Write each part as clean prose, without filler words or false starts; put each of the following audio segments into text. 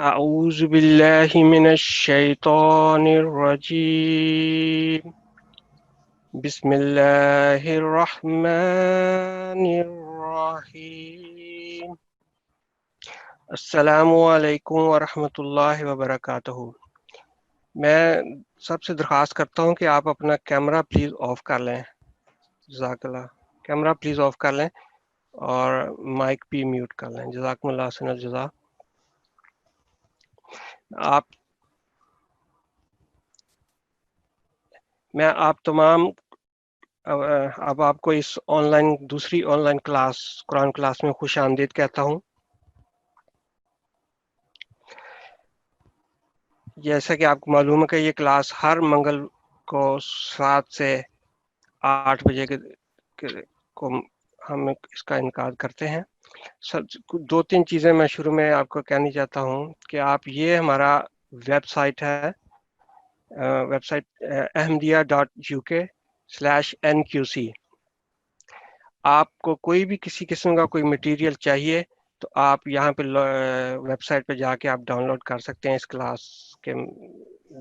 أعوذ بالله من الشيطان الرجيم بسم الله الرحمن الرحيم السلام علیکم ورحمۃ اللہ وبرکاتہ۔ میں سب سے درخواست کرتا ہوں کہ آپ اپنا کیمرہ پلیز آف کر لیں، جزاک اللہ۔ کیمرہ پلیز آف کر لیں اور مائک بھی میوٹ کر لیں، جزاکم اللہ حسن الجزا۔ میں آپ تمام اب آپ کو اس دوسری on line class Quran class میں خوش آمدید کہتا ہوں۔ جیسا کہ آپ کو معلوم ہے کہ یہ کلاس ہر منگل کو 7 سے 8 بجے کو ہم اس کا انعقاد کرتے ہیں۔ دو تین چیزیں میں شروع میں آپ کو کہنی چاہتا ہوں کہ آپ یہ ہمارا ویب سائٹ ہے، ویب سائٹ ahmadiyya.uk/NQC۔ آپ کو کوئی بھی کسی قسم کا کوئی مٹیریل چاہیے تو آپ یہاں پہ ویب سائٹ پہ جا کے آپ ڈاؤن لوڈ کر سکتے ہیں۔ اس کلاس کے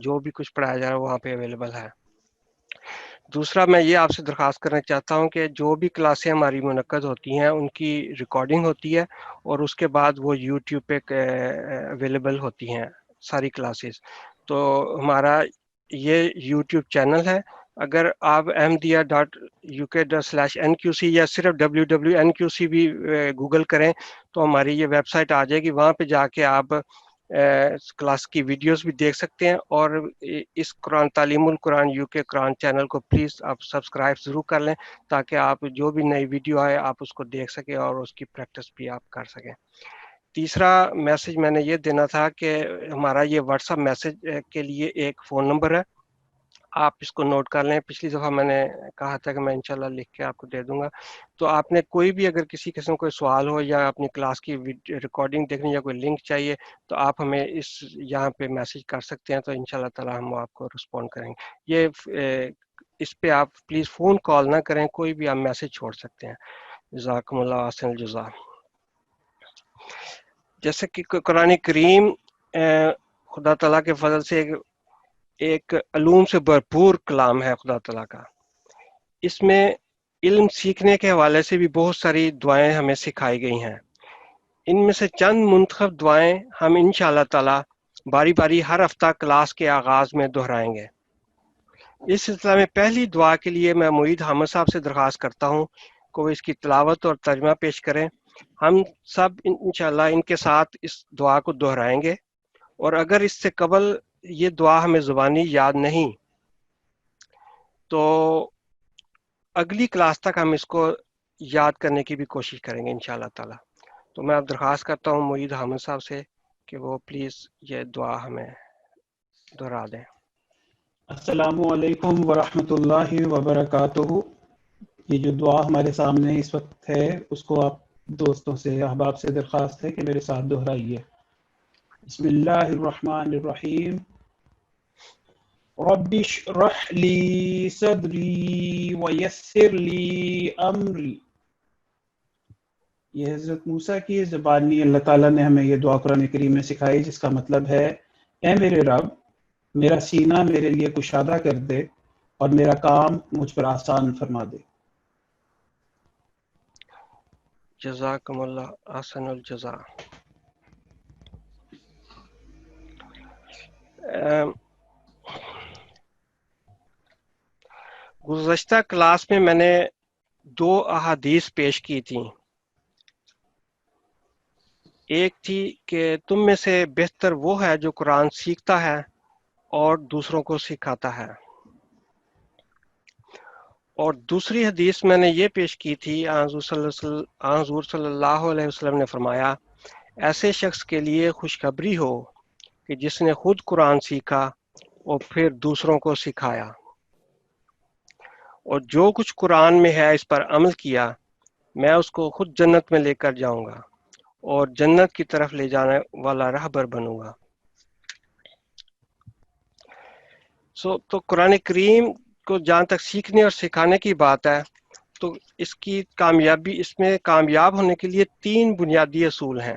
جو بھی کچھ پڑھایا جا رہا ہے وہاں پہ اویلیبل ہے۔ دوسرا میں یہ آپ سے درخواست کرنا چاہتا ہوں کہ جو بھی کلاسیں ہماری منعقد ہوتی ہیں ان کی ریکارڈنگ ہوتی ہے اور اس کے بعد وہ یوٹیوب پہ اویلیبل ہوتی ہیں ساری کلاسز۔ تو ہمارا یہ یوٹیوب چینل ہے، اگر آپ ahmadiyya.uk/NQC یا صرف www.NQC بھی گوگل کریں تو ہماری یہ ویب سائٹ آ جائے گی۔ وہاں پہ جا کے آپ کلاس کی ویڈیوز بھی دیکھ سکتے ہیں، اور اس قرآن تعلیم القرآن UK قرآن چینل کو پلیز آپ سبسکرائب ضرور کر لیں تاکہ آپ جو بھی نئی ویڈیو آئے آپ اس کو دیکھ سکیں اور اس کی پریکٹس بھی آپ کر سکیں۔ تیسرا میسج میں نے یہ دینا تھا کہ ہمارا یہ واٹس ایپ میسج کے لیے ایک فون نمبر ہے، آپ اس کو نوٹ کر لیں۔ پچھلی دفعہ میں نے کہا تھا کہ میں انشاءاللہ لکھ کے آپ کو دے دوں گا۔ تو آپ نے کوئی بھی اگر کسی قسم کوئی سوال ہو یا اپنی کلاس کی ریکارڈنگ دیکھنی یا کوئی لنک چاہیے تو آپ ہمیں یہاں پہ میسج کر سکتے ہیں، تو انشاءاللہ تعالی ہم آپ کو رسپونڈ کریں گے۔ یہ اس پہ آپ پلیز فون کال نہ کریں، کوئی بھی آپ میسج چھوڑ سکتے ہیں۔ جزاکم اللہ احسن الجزا۔ جیسے کہ قرآن کریم خدا تعالیٰ کے فضل سے ایک علوم سے بھرپور کلام ہے خدا تعالیٰ کا۔ اس میں علم سیکھنے کے حوالے سے بھی بہت ساری دعائیں ہمیں سکھائی گئی ہیں۔ ان میں سے چند منتخب دعائیں ہم انشاءاللہ تعالی باری باری ہر ہفتہ کلاس کے آغاز میں دہرائیں گے۔ اس سلسلہ میں پہلی دعا کے لیے میں معید حامد صاحب سے درخواست کرتا ہوں کہ وہ اس کی تلاوت اور ترجمہ پیش کریں۔ ہم سب انشاءاللہ ان کے ساتھ اس دعا کو دہرائیں گے، اور اگر اس سے قبل یہ دعا ہمیں زبانی یاد نہیں تو اگلی کلاس تک ہم اس کو یاد کرنے کی بھی کوشش کریں گے انشاءاللہ تعالی۔ تو میں اب درخواست کرتا ہوں معید حامد صاحب سے کہ وہ پلیز یہ دعا ہمیں دہرا دیں۔ السلام علیکم ورحمۃ اللہ وبرکاتہ۔ یہ جو دعا ہمارے سامنے اس وقت ہے اس کو آپ دوستوں سے احباب سے درخواست ہے کہ میرے ساتھ دہرائیے۔ بسم اللہ الرحمن الرحیم۔ رب اشرح لی صدری ویسر لی امری۔ یہ حضرت موسیٰ کی زبانی اللہ تعالیٰ نے ہمیں یہ دعا قرآن کریم میں سکھائی، جس کا مطلب ہے اے میرے رب میرا سینہ میرے لیے کشادہ کر دے اور میرا کام مجھ پر آسان فرما دے۔ جزاکم اللہ احسن الجزا۔ گزشتہ کلاس میں نے 2 احادیث پیش کی تھیں۔ ایک تھی کہ تم میں سے بہتر وہ ہے جو قرآن سیکھتا ہے اور دوسروں کو سکھاتا ہے، اور دوسری حدیث میں نے یہ پیش کی تھی، حضور صلی اللہ علیہ وسلم نے فرمایا ایسے شخص کے لیے خوشخبری ہو کہ جس نے خود قرآن سیکھا اور پھر دوسروں کو سکھایا، اور جو کچھ قرآن میں ہے اس پر عمل کیا، میں اس کو خود جنت میں لے کر جاؤں گا اور جنت کی طرف لے جانے والا راہبر بنوں گا۔ تو قرآن کریم کو جہاں تک سیکھنے اور سکھانے کی بات ہے تو اس میں کامیاب ہونے کے لیے 3 بنیادی اصول ہیں۔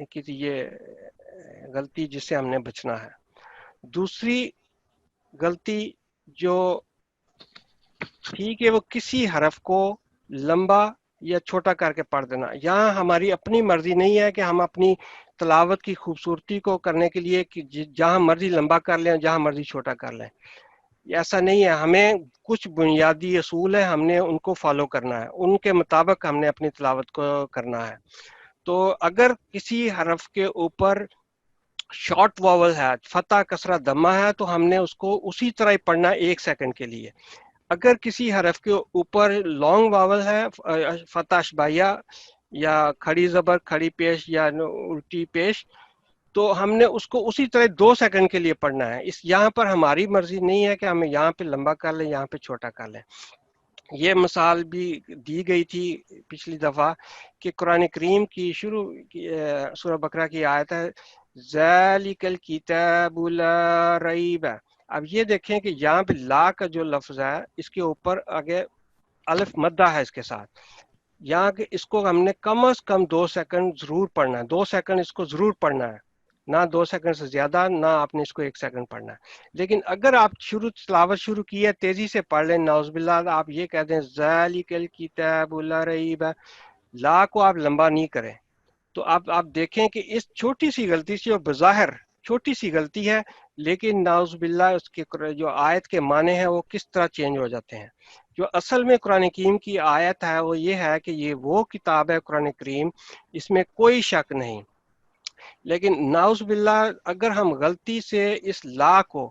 کہ یہ غلطی جس سے ہم نے بچنا ہے. دوسری غلطی جو تھی کہ وہ کسی حرف کو لمبا یا چھوٹا کر کے پڑھ دینا. یہاں ہماری اپنی مرضی نہیں ہے کہ ہم اپنی تلاوت کی خوبصورتی کو کرنے کے لیے کہ جہاں مرضی لمبا کر لیں جہاں مرضی چھوٹا کر لیں. ایسا نہیں ہے. ہمیں کچھ بنیادی اصول ہیں, ہم نے ان کو فالو کرنا ہے, ان کے مطابق ہم نے اپنی تلاوت کو کرنا ہے. تو اگر کسی حرف کے اوپر شارٹ واول ہے, فتح کسرہ دمہ ہے, تو ہم نے اس کو اسی طرح ہی پڑھنا ہے 1 سیکنڈ کے لیے. اگر کسی حرف کے اوپر لانگ واول ہے, فتح اشباہیہ یا کھڑی زبر کھڑی پیش یا الٹی پیش, تو ہم نے اس کو اسی طرح 2 سیکنڈ کے لیے پڑھنا ہے. یہاں پر ہماری مرضی نہیں ہے کہ ہمیں یہاں پہ لمبا کر لیں یہاں پہ چھوٹا کر لیں. یہ مثال بھی دی گئی تھی پچھلی دفعہ کہ قرآن کریم کی شروع سورہ بقرہ کی آیت ہے ذالک الکتاب لا ریب. اب یہ دیکھیں کہ یہاں پہ لا کا جو لفظ ہے اس کے اوپر آگے الف مدہ ہے اس کے ساتھ. یہاں کہ اس کو ہم نے کم از کم 2 سیکنڈ ضرور پڑھنا ہے, 2 سیکنڈ اس کو ضرور پڑھنا ہے, نہ 2 سیکنڈ سے زیادہ, نہ آپ نے اس کو 1 سیکنڈ پڑھنا ہے. لیکن اگر آپ تلاوت شروع کی ہے تیزی سے پڑھ لیں, نعوذ باللہ آپ یہ کہہ دیں ذالک الکتاب لا ریب, لا کو آپ لمبا نہیں کریں, تو آپ دیکھیں کہ اس چھوٹی سی غلطی سے جو بظاہر چھوٹی سی غلطی ہے لیکن نعوذ باللہ اس کے جو آیت کے معنی ہیں وہ کس طرح چینج ہو جاتے ہیں. جو اصل میں قرآن کریم کی آیت ہے وہ یہ ہے کہ یہ وہ کتاب ہے قرآن کریم, اس میں کوئی شک نہیں. لیکن نعوذ باللہ اگر ہم غلطی سے اس لا کو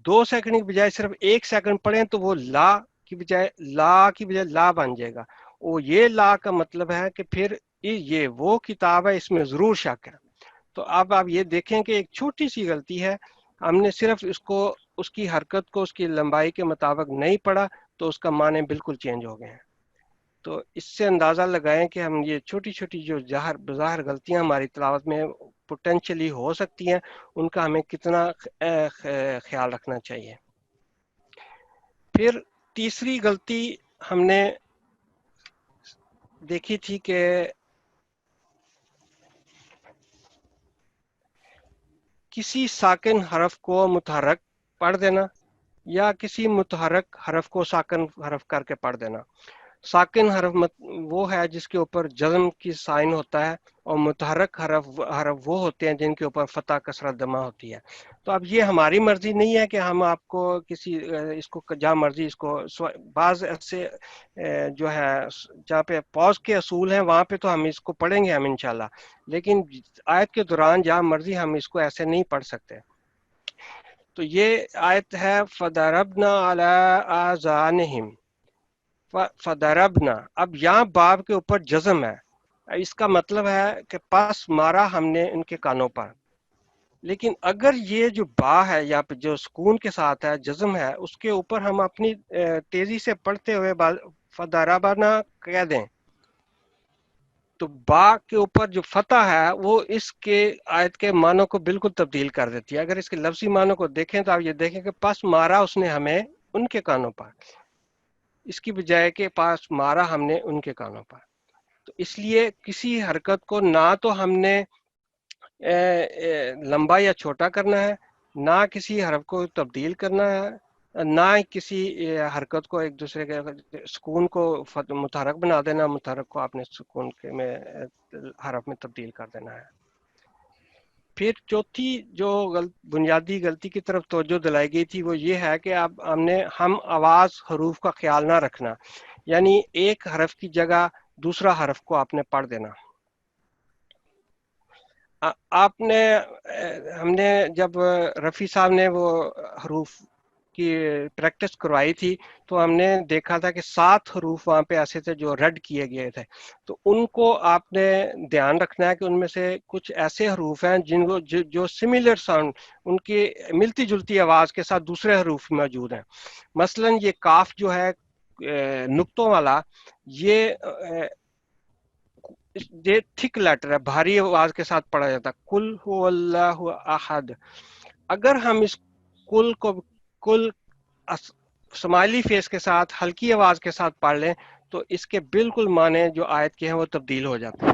2 سیکنڈ کی بجائے صرف 1 سیکنڈ پڑھیں تو وہ لا کی بجائے لا بن جائے گا. وہ یہ لا کا مطلب ہے کہ پھر یہ وہ کتاب ہے اس میں ضرور شک ہے. تو اب آپ یہ دیکھیں کہ ایک چھوٹی سی غلطی ہے, ہم نے صرف اس کو اس کی حرکت کو اس کی لمبائی کے مطابق نہیں پڑھا تو اس کا معنی بالکل چینج ہو گئے ہیں. تو اس سے اندازہ لگائیں کہ ہم یہ چھوٹی چھوٹی جو بظاہر غلطیاں ہماری تلاوت میں پوٹینشلی ہو سکتی ہیں ان کا ہمیں کتنا خیال رکھنا چاہیے. پھر تیسری غلطی ہم نے دیکھی تھی کہ کسی ساکن حرف کو متحرک پڑھ دینا یا کسی متحرک حرف کو ساکن حرف کر کے پڑھ دینا. ساکن حرف وہ ہے جس کے اوپر جزم کی سائن ہوتا ہے, اور متحرک حرف وہ ہوتے ہیں جن کے اوپر فتح کسرت دمہ ہوتی ہے. تو اب یہ ہماری مرضی نہیں ہے کہ ہم آپ کو کسی اس کو جہاں مرضی اس کو بعض ایسے جو ہے جہاں پہ پوز کے اصول ہیں وہاں پہ تو ہم اس کو پڑھیں گے ہم انشاءاللہ, لیکن آیت کے دوران جہاں مرضی ہم اس کو ایسے نہیں پڑھ سکتے. تو یہ آیت ہے فَضَرَبْنَا عَلَىٰ آذَانِهِمْ فَضَرَبْنَا. اب یہاں باب کے اوپر جزم ہے, اس کا مطلب ہے کہ پس مارا ہم نے ان کے کانوں پر. لیکن اگر یہ جو با ہے یا جو سکون کے ساتھ ہے جزم ہے اس کے اوپر ہم اپنی تیزی سے پڑھتے ہوئے فَضَرَبْنَا کہہ دیں تو با کے اوپر جو فتح ہے وہ اس کے آیت کے معنوں کو بالکل تبدیل کر دیتی ہے. اگر اس کے لفظی معنوں کو دیکھیں تو آپ یہ دیکھیں کہ پس مارا اس نے ہمیں ان کے کانوں پر, اس کی بجائے کہ پاس مارا ہم نے ان کے کانوں پر. تو اس لیے کسی حرکت کو نہ تو ہم نے لمبا یا چھوٹا کرنا ہے, نہ کسی حرف کو تبدیل کرنا ہے, نہ کسی حرکت کو ایک دوسرے کے سکون کو متحرک بنا دینا, متحرک کو آپ نے سکون میں حرف میں تبدیل کر دینا ہے. پھر چوتھی جو بنیادی غلطی کی طرف توجہ دلائی گئی تھی وہ یہ ہے کہ اب ہم آواز حروف کا خیال نہ رکھنا, یعنی ایک حرف کی جگہ دوسرا حرف کو آپ نے پڑھ دینا. ہم نے جب رفیع صاحب نے وہ حروف کی پریکٹس کروائی تھی تو ہم نے دیکھا تھا کہ 7 حروف وہاں پہ ایسے تھے جو رد کیے گئے تھے. تو ان کو آپ نے دھیان رکھنا ہے کہ ان میں سے کچھ ایسے حروف ہیں جن کو جو سملر ساؤنڈ ان کی ملتی جلتی آواز کے ساتھ دوسرے حروف موجود ہیں. مثلا یہ کاف جو ہے نقطوں والا, یہ تھک لیٹر ہے, بھاری آواز کے ساتھ پڑھا جاتا ہے, کل هو اللہ احد. اگر ہم اس کل سمائلی فیس کے ساتھ ہلکی آواز کے ساتھ پڑھ لیں تو اس کے بالکل معنی جو آیت کے ہیں وہ تبدیل ہو جاتے ہیں.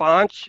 5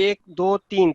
1 2 3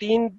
3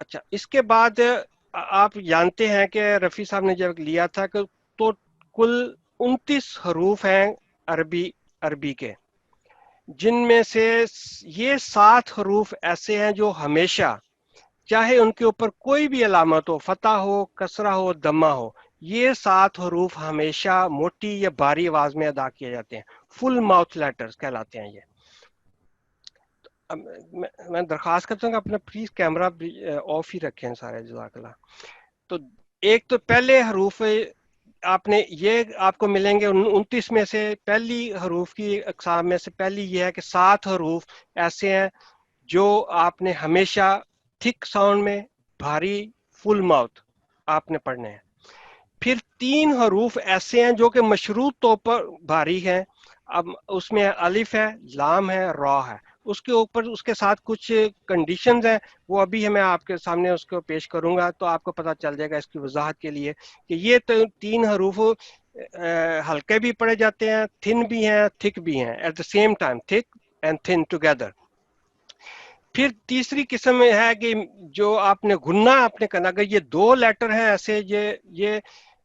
اچھا اس کے بعد آپ جانتے ہیں کہ رفیع صاحب نے جب لیا تھا کہ تو کل 29 حروف ہیں عربی کے، جن میں سے یہ 7 حروف ایسے ہیں جو ہمیشہ، چاہے ان کے اوپر کوئی بھی علامت ہو، فتح ہو، کسرہ ہو، دمہ ہو، یہ 7 حروف ہمیشہ موٹی یا بھاری آواز میں ادا کیے جاتے ہیں، فل ماؤتھ لیٹرز کہلاتے ہیں یہ۔ اب میں درخواست کرتا ہوں کہ اپنا پلیز کیمرہ آف ہی رکھیں سارے، جزاک اللہ۔ تو ایک تو پہلے حروف آپ نے یہ آپ کو ملیں گے 29 میں سے، پہلی حروف کی اقسام میں سے پہلی یہ ہے کہ 7 حروف ایسے ہیں جو آپ نے ہمیشہ تھک ساؤنڈ میں، بھاری، فل ماؤتھ آپ نے پڑھنے ہیں۔ پھر 3 حروف ایسے ہیں جو کہ مشروط طور پر بھاری ہیں، اب اس میں الف ہے، لام ہے، را ہے، اس کے اوپر اس کے ساتھ کچھ کنڈیشنز ہیں، وہ ابھی میں آپ کے سامنے اس کو پیش کروں گا تو آپ کو پتہ چل جائے گا اس کی وضاحت کے لیے کہ یہ 3 حروف ہلکے بھی پڑھے جاتے ہیں، تھن بھی ہیں، تھک بھی ہیں، at the same time thick and thin together. پھر تیسری قسم ہے کہ جو آپ نے گننا آپ نے کرنا، اگر یہ 2 لیٹر ہیں ایسے، یہ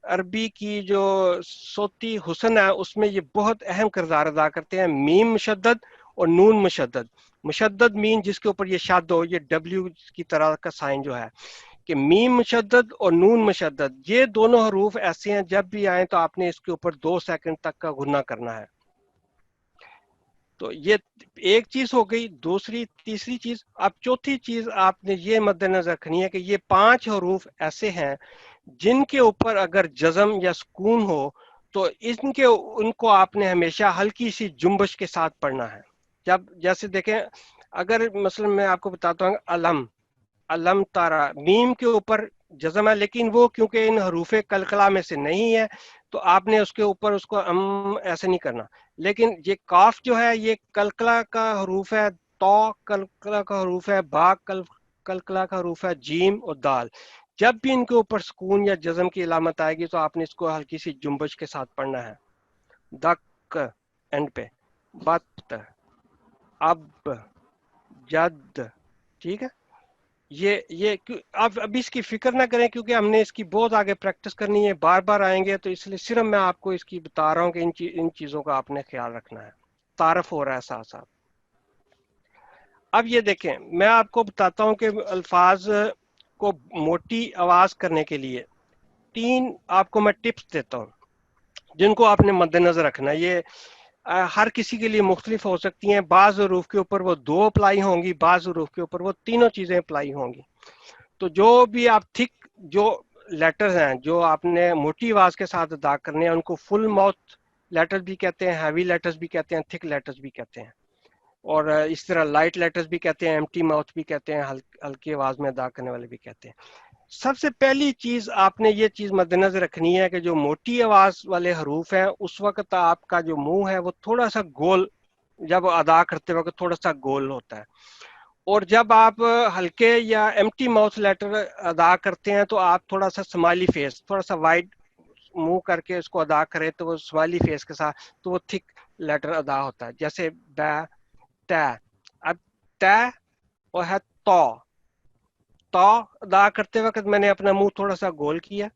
عربی کی جو صوتی حسن ہے اس میں یہ بہت اہم کردار ادا کرتے ہیں، میم مشدد اور نون مشدد۔ مشدد مین جس کے اوپر یہ شاد ہو، یہ ڈبلیو کی طرح کا سائن جو ہے، کہ میم مشدد اور نون مشدد، یہ دونوں حروف ایسے ہیں جب بھی آئیں تو آپ نے اس کے اوپر 2 سیکنڈ تک کا گننا کرنا ہے۔ تو یہ ایک چیز ہو گئی، تیسری چیز، اب چوتھی چیز آپ نے یہ مد نظر رکھنی ہے کہ یہ 5 حروف ایسے ہیں جن کے اوپر اگر جزم یا سکون ہو تو ان کو آپ نے ہمیشہ ہلکی سی جنبش کے ساتھ پڑھنا ہے۔ جب جیسے دیکھیں، اگر مثلا میں آپ کو بتاتا ہوں علم، علم تارا، میم کے اوپر جزم ہے لیکن وہ کیونکہ ان حروف قلقلہ میں سے نہیں ہے تو آپ نے اس کے اوپر اس کو ایسے نہیں کرنا، لیکن یہ کاف جو ہے یہ قلقلہ کا حروف ہے، تو قلقلہ کا حروف ہے، با قلقلہ کا حروف ہے، جیم اور دال، جب بھی ان کے اوپر سکون یا جزم کی علامت آئے گی تو آپ نے اس کو ہلکی سی جنبش کے ساتھ پڑھنا ہے۔ دک اینڈ پہ، بت، اب، جد، ٹھیک ہے۔ یہ اب اس کی فکر نہ کریں کیونکہ ہم نے اس کی بہت آگے پریکٹس کرنی ہے، بار بار آئیں گے، تو اس لیے صرف میں آپ کو اس کی بتا رہا ہوں کہ ان چیزوں کا آپ نے خیال رکھنا ہے، تعارف ہو رہا ہے ساتھ ساتھ۔ اب یہ دیکھیں، میں آپ کو بتاتا ہوں کہ الفاظ کو موٹی آواز کرنے کے لیے 3 آپ کو میں ٹپس دیتا ہوں جن کو آپ نے مد نظر رکھنا ہے۔ یہ ہر کسی کے لیے مختلف ہو سکتی ہیں، بعض حروف کے اوپر وہ 2 اپلائی ہوں گی، بعض حروف کے اوپر وہ تینوں چیزیں اپلائی ہوں گی۔ تو جو بھی آپ تھک جو لیٹرز ہیں جو آپ نے موٹی آواز کے ساتھ ادا کرنے ہیں ان کو فل ماؤتھ لیٹرز بھی کہتے ہیں، ہیوی لیٹرز بھی کہتے ہیں، تھک لیٹرز بھی کہتے ہیں، اور اس طرح لائٹ لیٹرز بھی کہتے ہیں، ایمٹی ماؤتھ بھی کہتے ہیں، ہلکی آواز میں ادا کرنے والے بھی کہتے ہیں۔ سب سے پہلی چیز آپ نے یہ چیز مد نظر رکھنی ہے کہ جو موٹی آواز والے حروف ہیں اس وقت آپ کا جو منہ ہے وہ تھوڑا سا گول، جب ادا کرتے وقت تھوڑا سا گول ہوتا ہے، اور جب آپ ہلکے یا ایمٹی ماؤتھ لیٹر ادا کرتے ہیں تو آپ تھوڑا سا سمائلی فیس، تھوڑا سا وائڈ منہ کر کے اس کو ادا کریں تو وہ سمائلی فیس کے ساتھ تو وہ تھک لیٹر ادا ہوتا ہے، جیسے ب، ت۔ اب ت اور ہے تو، تو ادا کرتے وقت میں نے اپنا منہ تھوڑا سا گول کیا،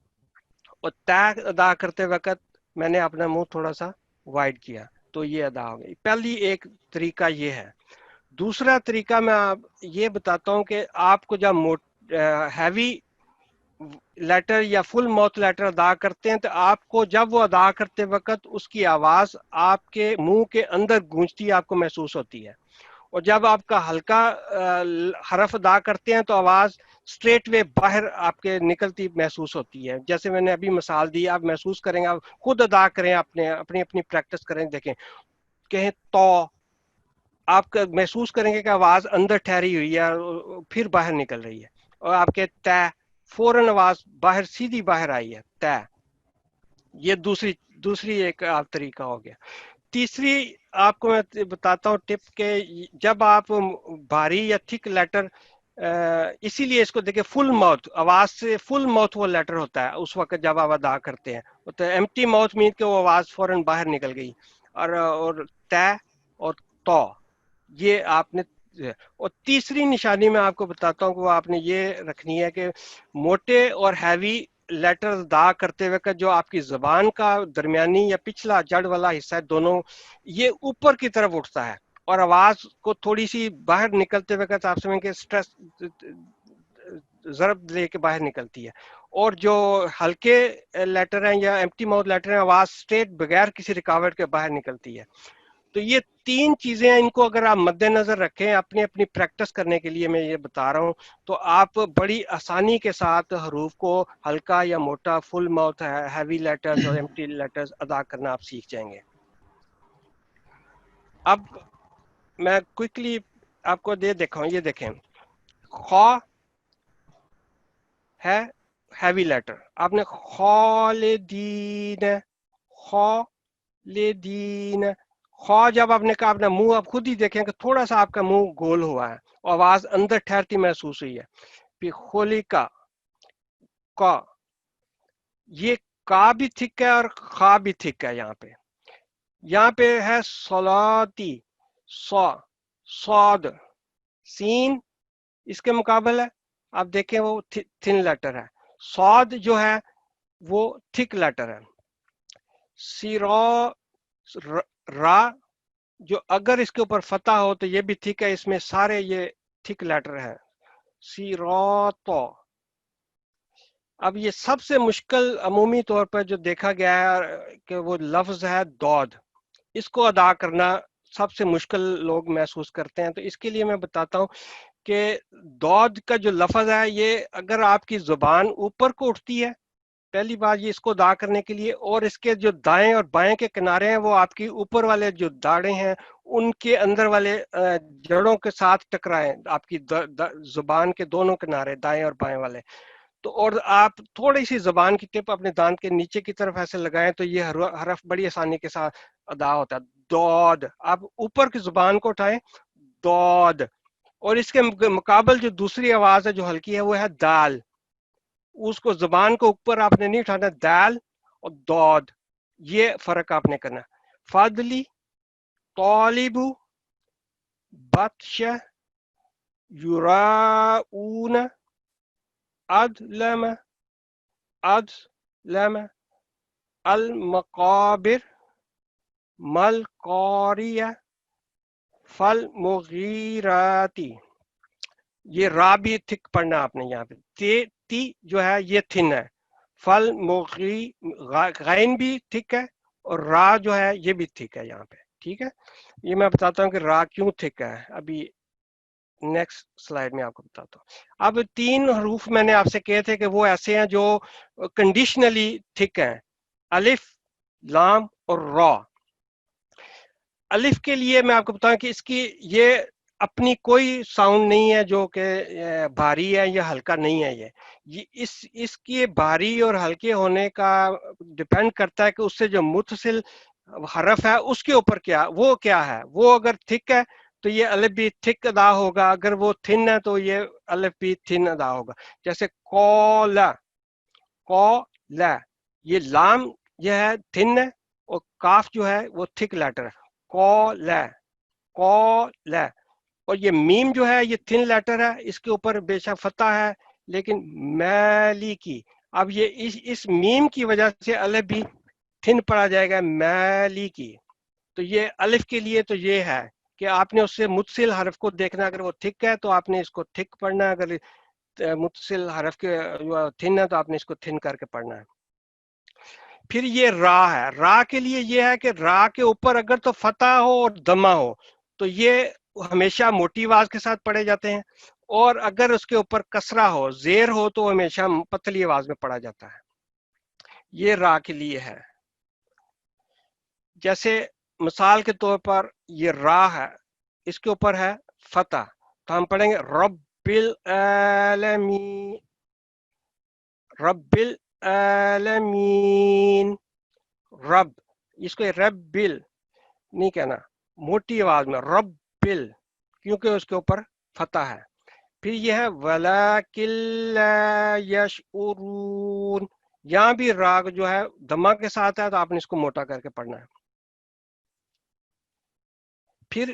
اور ت ادا کرتے وقت میں نے اپنا منہ تھوڑا سا وائڈ کیا، تو یہ ادا ہو گئی۔ پہلی ایک طریقہ یہ ہے۔ دوسرا طریقہ میں آپ یہ بتاتا ہوں کہ آپ کو جب ہیوی لیٹر یا فل ماؤتھ لیٹر ادا کرتے ہیں تو آپ کو جب وہ ادا کرتے وقت اس کی آواز آپ کے منہ کے اندر گونجتی آپ کو محسوس ہوتی ہے، اور جب آپ کا ہلکا حرف ادا کرتے ہیں تو آواز اسٹریٹ وے باہر آپ کے نکلتی محسوس ہوتی ہے، جیسے میں نے ابھی مثال دی، آپ محسوس کریں گے، آپ خود ادا کریں، اپنی پریکٹس کریں، دیکھیں کہیں تو آپ کا محسوس کریں گے کہ آواز اندر ٹھہری ہوئی ہے پھر باہر نکل رہی ہے، اور آپ کے تے فوراً آواز باہر سیدھی باہر آئی ہے، تے۔ یہ دوسری ایک آپ طریقہ ہو گیا۔ تیسری آپ کو میں بتاتا ہوں ٹپ کہ جب آپ بھاری یا تھک لیٹر، اسی لیے اس کو دیکھیں فل ماؤتھ آواز سے، فل ماؤتھ وہ لیٹر ہوتا ہے اس وقت جب آپ ادا کرتے ہیں، تو ایمٹی ماؤتھ مین کہ وہ آواز فوراً باہر نکل گئی، اور تے اور تو، یہ آپ نے اور تیسری نشانی میں آپ کو بتاتا ہوں کہ وہ آپ نے یہ رکھنی ہے کہ موٹے اور ہیوی لیٹرز ادا کرتے ہوئے کا جو آپ کی زبان کا درمیانی یا پچھلا جڑ والا حصہ ہے دونوں یہ اوپر کی طرف اٹھتا ہے اور آواز کو تھوڑی سی باہر نکلتے ہوئے کا آپ سمجھیں کہ اسٹریس ضرب لے کے باہر نکلتی ہے، اور جو ہلکے لیٹر ہیں یا ایمپٹی ماؤتھ لیٹر ہیں آواز اسٹریٹ بغیر کسی رکاوٹ کے باہر نکلتی ہے۔ تو یہ تین چیزیں ہیں، ان کو اگر آپ مد نظر رکھیں اپنی اپنی پریکٹس کرنے کے لیے میں یہ بتا رہا ہوں، تو آپ بڑی آسانی کے ساتھ حروف کو ہلکا یا موٹا، فل ماؤتھ، ہیوی لیٹرز اور ایمپٹی لیٹرز ادا کرنا آپ سیکھ جائیں گے۔ اب میں کوئکلی آپ کو دکھاؤں، یہ دیکھیں خا ہے ہیوی لیٹر، آپ نے خالدین، خالدین، خواہ جب آپ نے کہا اپنا منہ آپ خود ہی دیکھیں کہ تھوڑا سا آپ کا منہ گول ہوا ہے اور آواز اندر ٹھہرتی محسوس ہوئی ہے۔ پھر خولی کا یہ کا بھی تھک ہے اور خا بھی تھک ہے، یہاں پہ ہے صلاتی، صاد، سین اس کے مقابل ہے، آپ دیکھیں وہ تھن لیٹر ہے، صاد جو ہے وہ تھک لیٹر ہے، سیرا را جو اگر اس کے اوپر فتح ہو تو یہ بھی تھک ہے، اس میں سارے یہ تھک لیٹر ہے، سیراتو۔ اب یہ سب سے مشکل عمومی طور پر جو دیکھا گیا ہے کہ وہ لفظ ہے دود، اس کو ادا کرنا سب سے مشکل لوگ محسوس کرتے ہیں، تو اس کے لیے میں بتاتا ہوں کہ دود کا جو لفظ ہے یہ اگر آپ کی زبان اوپر کو اٹھتی ہے پہلی بات یہ اس کو ادا کرنے کے لیے، اور اس کے جو دائیں اور بائیں کے کنارے ہیں وہ آپ کی اوپر والے جو داڑے ہیں ان کے اندر والے جڑوں کے ساتھ ٹکرائیں، آپ کی زبان کے دونوں کنارے دائیں اور بائیں والے، تو اور آپ تھوڑی سی زبان کی ٹپ اپنے دانت کے نیچے کی طرف ایسے لگائیں تو یہ حرف بڑی آسانی کے ساتھ ادا ہوتا ہے، دود۔ آپ اوپر کی زبان کو اٹھائیں، دود، اور اس کے مقابل جو دوسری آواز ہے جو ہلکی ہے وہ ہے دال، اس کو زبان کو اوپر آپ نے نہیں اٹھانا، دال اور دود، یہ فرق آپ نے کرنا۔ فضلی، طالبو، بطش، یراؤن، ادلم، ادلم، المقابر، ملقاریہ، فالمغیراتی۔ یہ را بھی تھک پڑھنا آپ نے یہاں پہ، تی جو ہے یہ تھن ہے، فل مغی غین بھی تھک ہے اور را جو ہے یہ بھی تھک ہے یہاں پہ، ٹھیک ہے۔ یہ میں بتاتا ہوں کہ را کیوں تھک ہے، ابھی نیکسٹ سلائیڈ میں آپ کو بتاتا ہوں۔ اب تین حروف میں نے آپ سے کہے تھے کہ وہ ایسے ہیں جو کنڈیشنلی تھک ہیں، الف، لام اور را۔ الف کے لیے میں آپ کو بتاؤں کہ اس کی یہ اپنی کوئی ساؤنڈ نہیں ہے جو کہ بھاری ہے یا ہلکا نہیں ہے، یہ اس کی بھاری اور ہلکے ہونے کا ڈیپینڈ کرتا ہے کہ اس سے جو متصل حرف ہے اس کے اوپر کیا ہے، وہ اگر تھک ہے تو یہ الف بھی تھک ادا ہوگا، اگر وہ تھن ہے تو یہ الف بھی تھن ادا ہوگا، جیسے کولا، کولا، یہ لام یہ ہے تھن ہے اور کاف جو ہے وہ تھک لیٹر ہے، کولا، کولا، اور یہ میم جو ہے یہ تھن لیٹر ہے، اس کے اوپر بے شک فتح ہے لیکن میلی کی، اب یہ اس میم کی وجہ سے الف بھی تھن پڑا جائے گا، میلی کی۔ تو یہ الف کے لیے تو یہ ہے کہ آپ نے اس سے متصل حرف کو دیکھنا، اگر وہ تھک ہے تو آپ نے اس کو تھک پڑھنا ہے، اگر متصل حرف کے تھن ہے تو آپ نے اس کو تھن کر کے پڑھنا ہے۔ پھر یہ را ہے، را کے لیے یہ ہے کہ را کے اوپر اگر تو فتح ہو اور دمہ ہو تو یہ ہمیشہ موٹی آواز کے ساتھ پڑھے جاتے ہیں، اور اگر اس کے اوپر کسرہ ہو، زیر ہو تو ہمیشہ پتلی آواز میں پڑھا جاتا ہے، یہ را کے لیے ہے۔ جیسے مثال کے طور پر یہ را ہے، اس کے اوپر ہے فتح، تو ہم پڑھیں گے رب العالمین، رب العالمین، رب، اس کو رب بل نہیں کہنا، موٹی آواز میں رب بل، کیونکہ اس کے اوپر فتح ہے۔ پھر یہ ہے وَلَٰكِن لَا يَشْعُرُونَ، یہاں بھی راگ جو ہے دمہ کے ساتھ ہے تو آپ نے اس کو موٹا کر کے پڑھنا ہے۔ پھر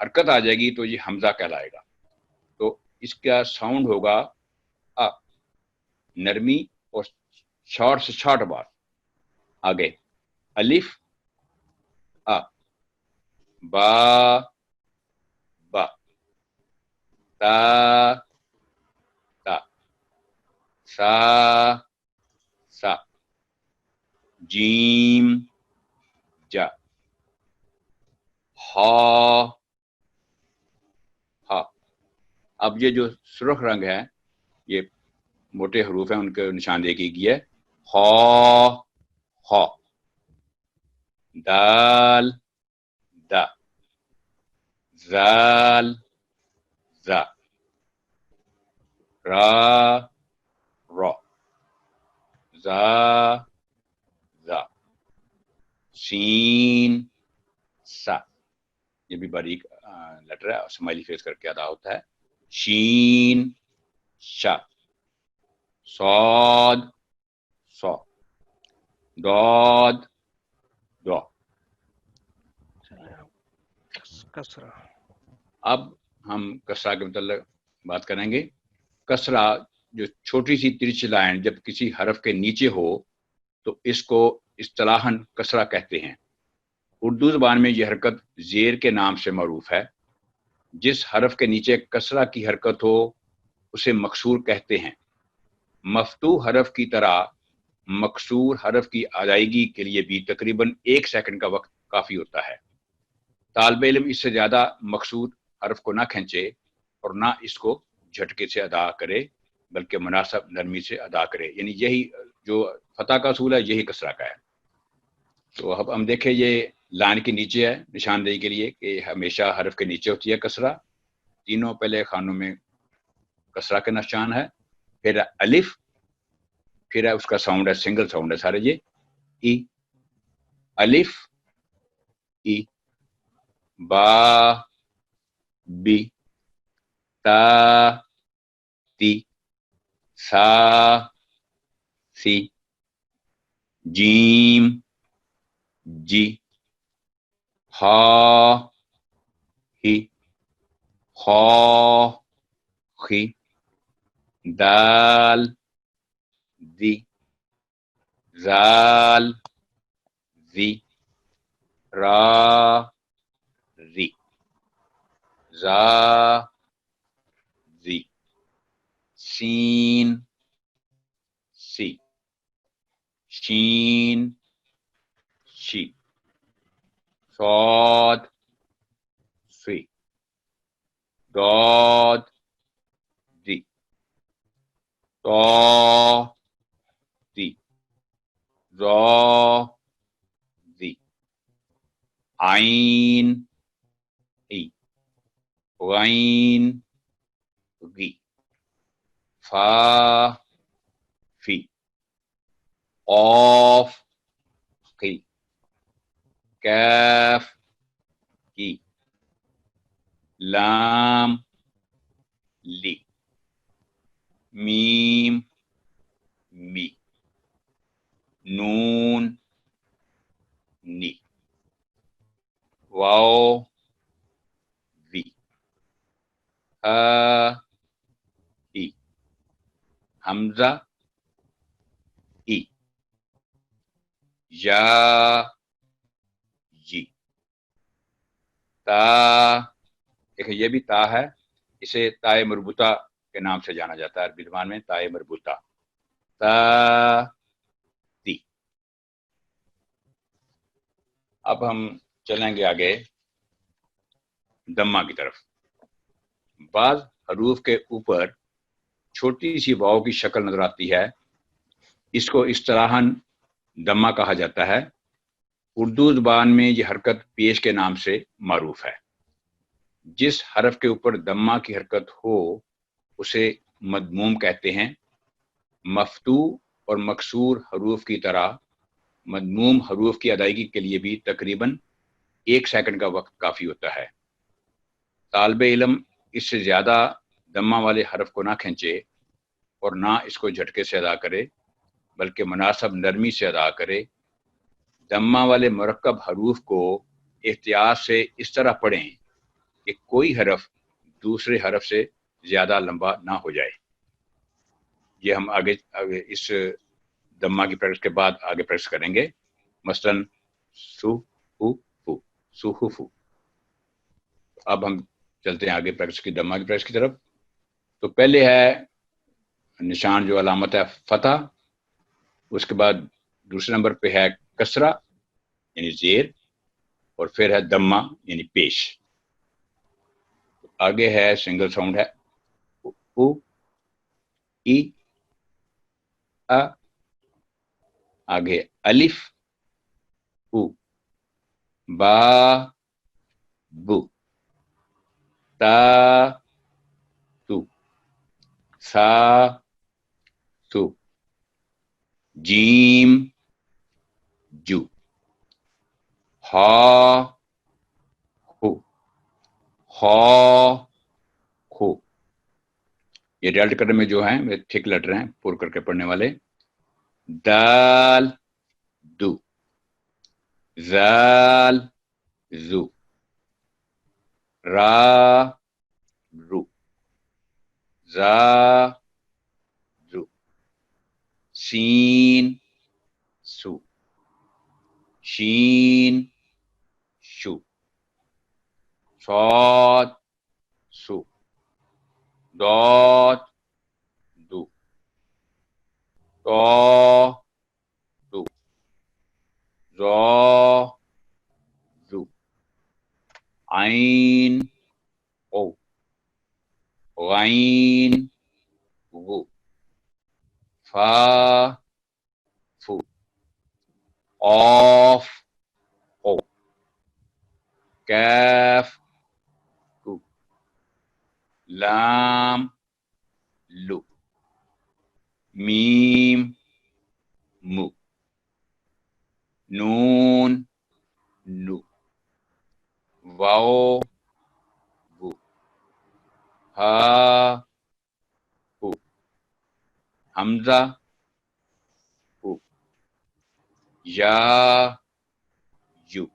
حرکت آ جائے گی تو یہ حمزہ کہلائے گا. تو اس کا ساؤنڈ ہوگا آ، نرمی اور شارٹ سے شارٹ آواز. آگے الف آ، با با، تا تا، سا سا، جیم جا، ہا ہا. اب یہ جو سرخ رنگ ہے یہ موٹے حروف ہیں، ان کے نشاندہی کی گئی ہے. ہا ہا، دال دا، زال زا، را را، زا زا، سین سا. یہ بھی باریک لیٹر ہے اور اسمائلی فیس کر کے ادا ہوتا ہے. شین شا، صاد صا، داد دا. کسرہ. اب ہم کسرہ کے متعلق بات کریں گے. کسرہ جو چھوٹی سی ترچ لائن جب کسی حرف کے نیچے ہو تو اس کو اصطلاحاً کسرہ کہتے ہیں. اردو زبان میں یہ حرکت زیر کے نام سے معروف ہے. جس حرف کے نیچے کسرہ کی حرکت ہو اسے مکسور کہتے ہیں. مفتوح حرف کی طرح مکسور حرف کی ادائیگی کے لیے بھی تقریباً 1 سیکنڈ کا وقت کافی ہوتا ہے. طالب علم اس سے زیادہ مکسور حرف کو نہ کھینچے اور نہ اس کو جھٹکے سے ادا کرے بلکہ مناسب نرمی سے ادا کرے. یعنی یہی جو فتح کا اصول ہے یہی کسرہ کا ہے. تو اب ہم دیکھیں یہ لائن کے نیچے ہے نشاندہی کے لیے کہ ہمیشہ حرف کے نیچے ہوتی ہے کسرہ. تینوں پہلے خانوں میں کسرہ کا نشان ہے. پھر الف، پھر ہے اس کا ساؤنڈ ہے سنگل ساؤنڈ ہے سارے یہ ای، الف ای، با بی، تا تی، سا سی، جیم جی، ہا ہی، خا خی، دال دی، زال زی، را ری، زا زی، سین سی، شین شی، صاد سی، داد دی، طا دی، ظا دی، عین ای، غین غی، فا فی، قاف قی، کاف کی، لام لی، میم می، نون نی، واو وی، ہا ای، حمزہ ای، یا جی، تا. دیکھیں یہ بھی تا ہے، اسے تائے مربوطہ کے نام سے جانا جاتا ہے عربی زبان میں. تائے مربوطہ، تا تی. اب ہم چلیں گے آگے دمہ کی طرف. بعض حروف کے اوپر چھوٹی سی واو کی شکل نظر آتی ہے، اس کو اصطلاحاً دمہ کہا جاتا ہے. اردو زبان میں یہ حرکت پیش کے نام سے معروف ہے. جس حرف کے اوپر دمہ کی حرکت ہو اسے مدموم کہتے ہیں. مفتوح اور مکسور حروف کی طرح مدموم حروف کی ادائیگی کے لیے بھی تقریباً 1 سیکنڈ کا وقت کافی ہوتا ہے. طالب علم اس سے زیادہ دمہ والے حرف کو نہ کھینچے اور نہ اس کو جھٹکے سے ادا کرے بلکہ مناسب نرمی سے ادا کرے. دمہ والے مرکب حروف کو احتیاط سے اس طرح پڑھیں کہ کوئی حرف دوسرے حرف سے زیادہ لمبا نہ ہو جائے. یہ ہم آگے اس دمہ کی پریکٹس کے بعد آگے پریکٹس کریں گے. مثلاً سو ہو فو، سو ہو فو. اب ہم چلتے ہیں آگے پریکٹس کی، دمہ کی پریکٹس کی طرف. تو پہلے ہے نشان جو علامت ہے فتح، اس کے بعد دوسرے نمبر پہ ہے کسرہ یعنی زیر، اور پھر ہے دمہ یعنی پیش. آگے ہے سنگل ساؤنڈ ہے او، ای، ا، آگے الف، او، با، بو، تا، تو، سا، سو، جیم، جو، ہا، ہو، خا، کھو. یہ ڈیلٹ کرنے میں جو ہیں یہ تھک لیٹر ہیں پور کر کے پڑھنے والے. دال، دو، زال، زو، را، رو، زا، زو، سین، سو، شین، شو، صاد، سو، داد، دو، طا، دو، ظا، زو، عین، او، غین، غو، فا، فو، قاف، قو، کاف، کو، لام، لو، میم، مو، نون، نو، واو، وو، ہا، ہو، حمزہ، ہو، یا، یو،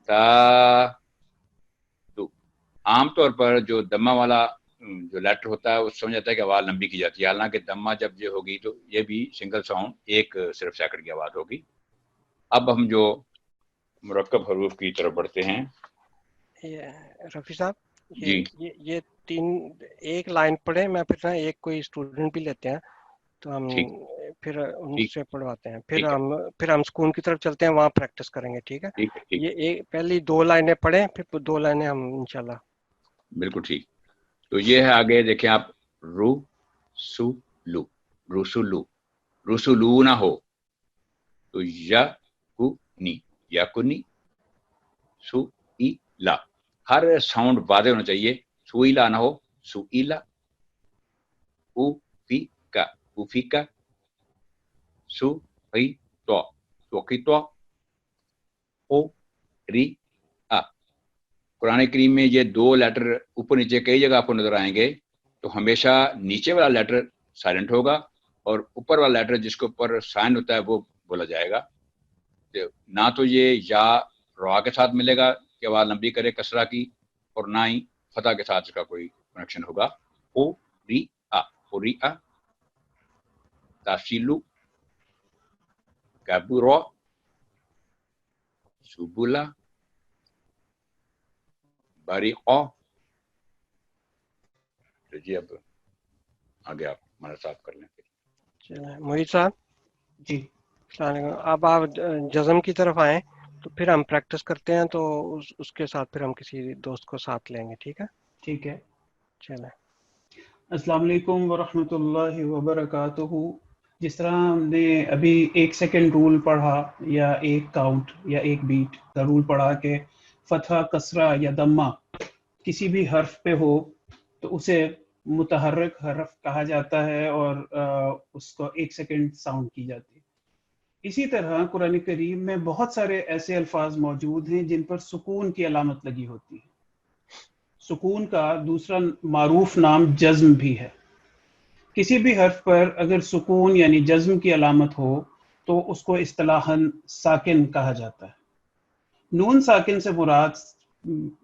تا، تو. عام طور پر جو دمہ والا جو لیٹر ہوتا ہے وہ سمجھ جاتا ہے کہ آواز لمبی کی جاتی ہے، حالانکہ دمہ جب یہ ہوگی تو یہ بھی سنگل ساؤنڈ ایک صرف سیکنڈ کی آواز ہوگی. اب ہم جو مرکب حروف کی طرف بڑھتے ہیں. رفیع صاحب جی یہ تین ایک لائن پڑھے، میں پھر ایک کوئی اسٹوڈنٹ بھی لیتے ہیں تو ہم ٹھیک پھر ان ٹھیک سے پڑھواتے ہیں، ٹھیک ہے پھر ہم اسکول کی طرف چلتے ہیں، وہاں پریکٹس کریں گے. ٹھیک ہے، ٹھیک ہے ٹھیک یہ پہلی دو لائنیں پڑھیں، پھر دو لائنیں ہم انشاءاللہ. بالکل ٹھیک. تو یہ ہے آگے دیکھیں آپ، رو، سو، لو، رسولو. رسولو نہ ہو تو یا کو نی، یا کو نی، سو ای لا. ہر ساؤنڈ واضح ہونا چاہیے. سوئی لا نہ ہو، سو ای لا. او فی کا، او فی کا. سو فی تو، سو کی تو. او ری آ. قرآن کریم میں یہ دو لیٹر اوپر نیچے کئی جگہ آپ کو نظر آئیں گے، تو ہمیشہ نیچے والا لیٹر سائلنٹ ہوگا اور اوپر والا لیٹر جس کے اوپر سائن ہوتا ہے وہ بولا جائے گا. نہ تو یہ یا را کے ساتھ ملے گا کہ آواز لمبی کرے کسرہ کی، اور نہ ہی فتح کے ساتھ اس کا کوئی کنیکشن ہوگا. او ری آ، او ری آ. تافصیلو، کابورو، سبولا، باریقو. جی اب آگے آپ ہمارا ساتھ کر لیں. محیط صاحب جی السلام علیکم. اب آپ جزم کی طرف آئیں تو پھر ہم پریکٹس کرتے ہیں، تو اس کے ساتھ پھر ہم کسی دوست کو ساتھ لیں گے. ٹھیک ہے، ٹھیک ہے. چلیں. السلام علیکم ورحمۃ اللہ وبرکاتہ. جس طرح ہم نے ابھی ایک سیکنڈ رول پڑھا یا ایک کاؤنٹ یا ایک بیٹ کا رول پڑھا کہ فتحہ، کسرہ یا دمہ کسی بھی حرف پہ ہو تو اسے متحرک حرف کہا جاتا ہے اور اس کو ایک سیکنڈ ساؤنڈ کی جاتی ہے. اسی طرح قرآن کریم میں بہت سارے ایسے الفاظ موجود ہیں جن پر سکون کی علامت لگی ہوتی ہے. سکون کا دوسرا معروف نام جزم بھی ہے. کسی بھی حرف پر اگر سکون یعنی جزم کی علامت ہو تو اس کو اصطلاحاً ساکن کہا جاتا ہے. نون ساکن سے مراد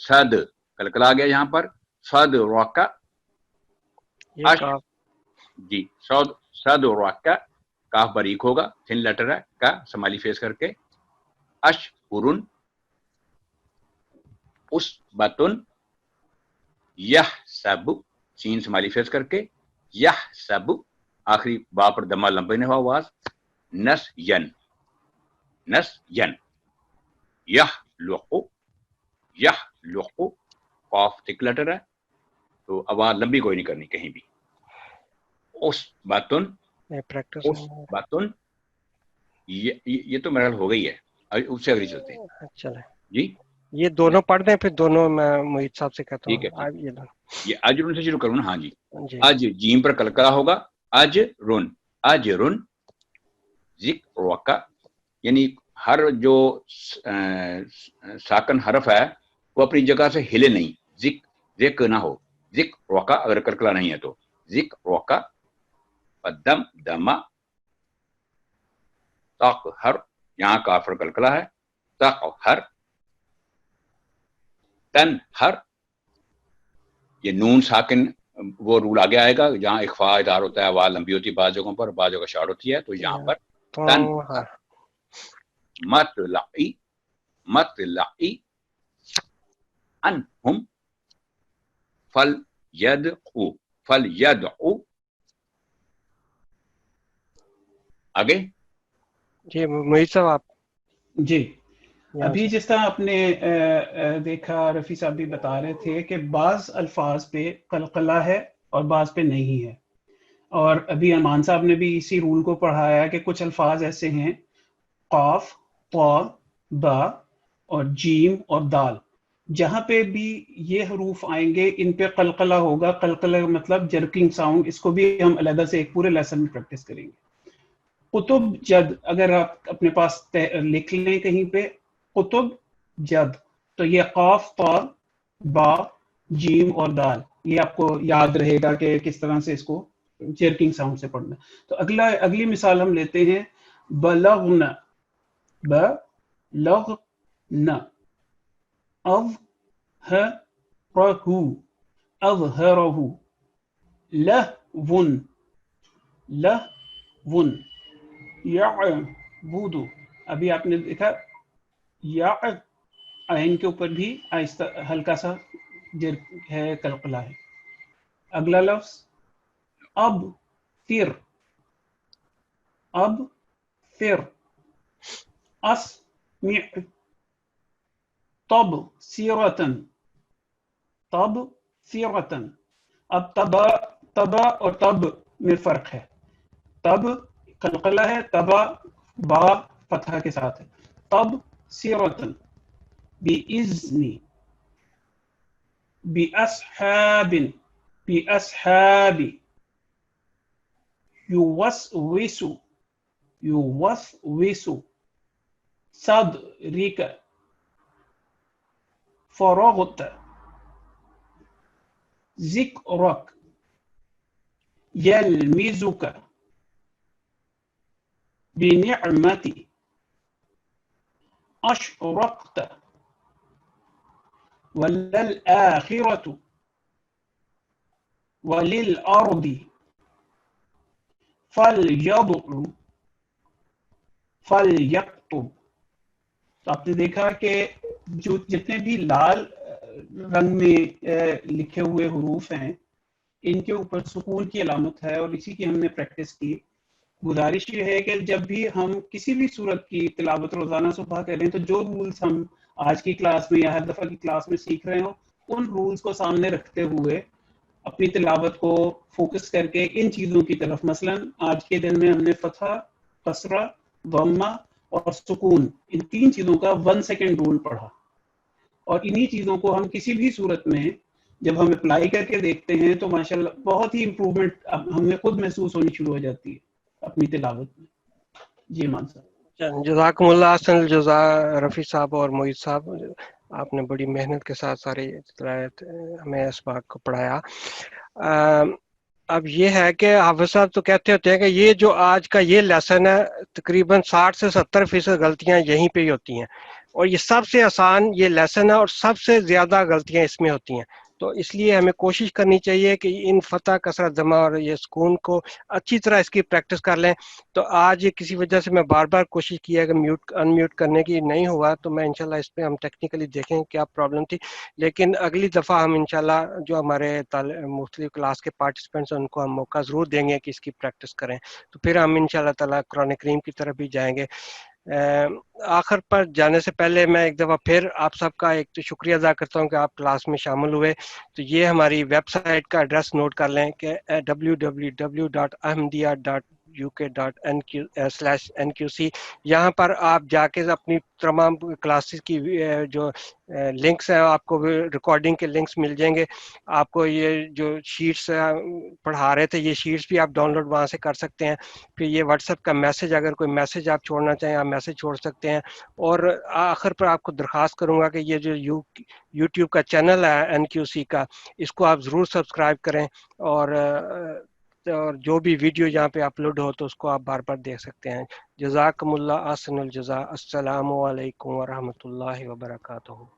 صد کلکلا گیا یہاں پر، صد رکع، یہ اش کاف جی صد رکع، کاف باریک ہوگا، تھن لیٹر ہے کا سمالی فیس کر کے، اشہرن، اسبتن، یحسب، سین سمالی فیس کر کے، یحسب، آخری با پر دمہ لمبے نے ہوا آواز، نسین، نسین، یحلق، یحلق، قاف تک لیٹر ہے تو آواز لمبی کوئی نہیں کرنی کہیں بھی، اسبتن، پریکٹس اسبتن، یہ تو میرا ہو گئی ہے، اس سے اگلی چلتے ہیں چلے، جی، یہ دونوں پڑھ دیں پھر دونوں میں محیط صاحب سے کہتا ٹھیک ہے ہوں ٹھیک، یہ دونوں یہ اجرن سے شروع کروں نا، ہاں جی، جی اج جیم پر کلکلا ہوگا، اجرن، اجرن، ذکرک، یعنی ہر جو ساکن حرف ہے وہ اپنی جگہ سے ہلے نہیں، ذکر نہ ہو، ذکرک اگر کلکلا نہیں ہے تو، ذکرک، دم دما، تقہر، یہاں کافر کلکلا ہے، تقہر، تنہر، یہ نون ساکن وہ رول آگے آئے گا جہاں اخفاء ادار ہوتا ہے، آواز لمبی ہوتی ہے بعض جگہوں پر، بعض جگہ شارٹ ہوتی ہے، تو یہاں پر تو تنہر، مطلعی، مطلعی، انہم، فلیدعو، فلیدعو، آگے جی محیط صاحب آپ جی یہاں ابھی سے جس طرح آپ نے دیکھا، رفیع صاحب بھی بتا رہے تھے کہ بعض الفاظ پہ قلقلہ ہے اور بعض پہ نہیں ہے، اور ابھی امان صاحب نے بھی اسی رول کو پڑھایا کہ کچھ الفاظ ایسے ہیں، قاف، طا، با اور جیم اور دال، جہاں پہ بھی یہ حروف آئیں گے ان پہ قلقلہ ہوگا۔ قلقلہ مطلب جرکنگ ساؤنڈ، اس کو بھی ہم علیحدہ سے ایک پورے لیسن میں پریکٹس کریں گے۔ قطب جد، اگر آپ اپنے پاس لکھ لیں کہیں پہ قطب جد، تو یہ قاف، طا، با، جیم اور دال، یہ آپ کو یاد رہے گا کہ کس طرح سے اس کو جرکنگ ساؤنڈ سے پڑھنا۔ تو اگلی مثال ہم لیتے ہیں، بلغن، بلغن، اظہرہ، اظہرہ، لہون، لہون، یعبد، ابھی آپ نے دیکھا یا عین کے اوپر بھی آہستہ ہلکا سا جر ہے، قلقلہ ہے۔ اگلا لفظ اب فر، اب فر، اسمع، طب سیرتن، طب سیرتن۔ اب تبا اور تب میں فرق ہے، تب قلقلہ ہے، تبا با فتحہ کے ساتھ ہے، تب سیرتن، بِإِذْنِ، بِأَصْحَابٍ، بِأَصْحَابِ، يُوَسْوِسُ، يُوَسْوِسُ، صَدْرِكَ، فَرَغْتَ، ذِكْرَكَ، يَلْمِزُكَ، بِنِعْمَتِ، أَشْرَقْتَ، وَلَلْآخِرَةُ، وَلِلْأَرْضِ، فَلْيَضْعُ، فَلْيَكْتُبْ۔ تو آپ نے دیکھا کہ جو جتنے بھی لال رنگ میں لکھے ہوئے حروف ہیں ان کے اوپر سکون کی علامت ہے، اور اسی کی ہم نے پریکٹس کی۔ گزارش یہ ہے کہ جب بھی ہم کسی بھی صورت کی تلاوت روزانہ صبح کریں تو جو رولز ہم آج کی کلاس میں یا ہر دفعہ کی کلاس میں سیکھ رہے ہوں ان رولز کو سامنے رکھتے ہوئے اپنی تلاوت کو فوکس کر کے ان چیزوں کی طرف، مثلا آج کے دن میں ہم نے فتحہ، کسرہ، ضمہ اور سکون، ان تین چیزوں کا 1 سیکنڈ رول پڑھا، اور انہی چیزوں کو ہم کسی بھی صورت میں جب ہم اپلائی کر کے دیکھتے ہیں تو ماشاءاللہ بہت ہی امپرومنٹ ہمیں خود محسوس ہونی شروع ہو جاتی ہے اپنی تلاوت میں۔ جی مان صاحب۔ جزاکم اللہ احسن الجزاء رفیع صاحب اور محیط صاحب، آپ نے بڑی محنت کے ساتھ سارے ہمیں اس بات کو پڑھایا۔ اب یہ ہے کہ حافظ صاحب تو کہتے ہوتے ہیں کہ یہ جو آج کا یہ لیسن ہے تقریباً 60 سے 70% غلطیاں یہیں پہ ہی ہوتی ہیں، اور یہ سب سے آسان یہ لیسن ہے اور سب سے زیادہ غلطیاں اس میں ہوتی ہیں. تو اس لیے ہمیں کوشش کرنی چاہیے کہ ان فتح کثرت جمع اور یہ سکون کو اچھی طرح اس کی پریکٹس کر لیں. تو آج کسی وجہ سے میں بار بار کوشش کی ہے کہ میوٹ ان میوٹ کرنے کی نہیں ہوا، تو میں انشاءاللہ اس پہ ہم ٹیکنیکلی دیکھیں کیا پرابلم تھی. لیکن اگلی دفعہ ہم انشاءاللہ جو ہمارے مختلف کلاس کے پارٹیسپینٹس ہیں ان کو ہم موقع ضرور دیں گے کہ اس کی پریکٹس کریں. تو پھر ہم انشاءاللہ تعالیٰ قرآن کریم کی طرف بھی جائیں گے. آخر پر جانے سے پہلے میں ایک دفعہ پھر آپ سب کا ایک تو شکریہ ادا کرتا ہوں کہ آپ کلاس میں شامل ہوئے. تو یہ ہماری ویب سائٹ کا ایڈریس نوٹ کر لیں کہ www.ahmadiyya.uk.nq/nqc. یہاں پر آپ جا کے اپنی تمام کلاسز کی جو لنکس ہیں آپ کو ریکارڈنگ کے لنکس مل جائیں گے. آپ کو یہ جو شیٹس پڑھا رہے تھے یہ شیٹس بھی آپ ڈاؤن لوڈ وہاں سے کر سکتے ہیں. پھر یہ واٹس ایپ کا میسج، اگر کوئی میسج آپ چھوڑنا چاہیں آپ میسج چھوڑ سکتے ہیں. اور آخر پر آپ کو درخواست کروں گا کہ یہ جو یوٹیوب کا چینل ہے NQC کا، اس کو آپ ضرور سبسکرائب کریں. اور جو بھی ویڈیو یہاں پہ اپلوڈ ہو تو اس کو آپ بار بار دیکھ سکتے ہیں. جزاکم اللہ احسن الجزا. السلام علیکم ورحمۃ اللہ وبرکاتہ.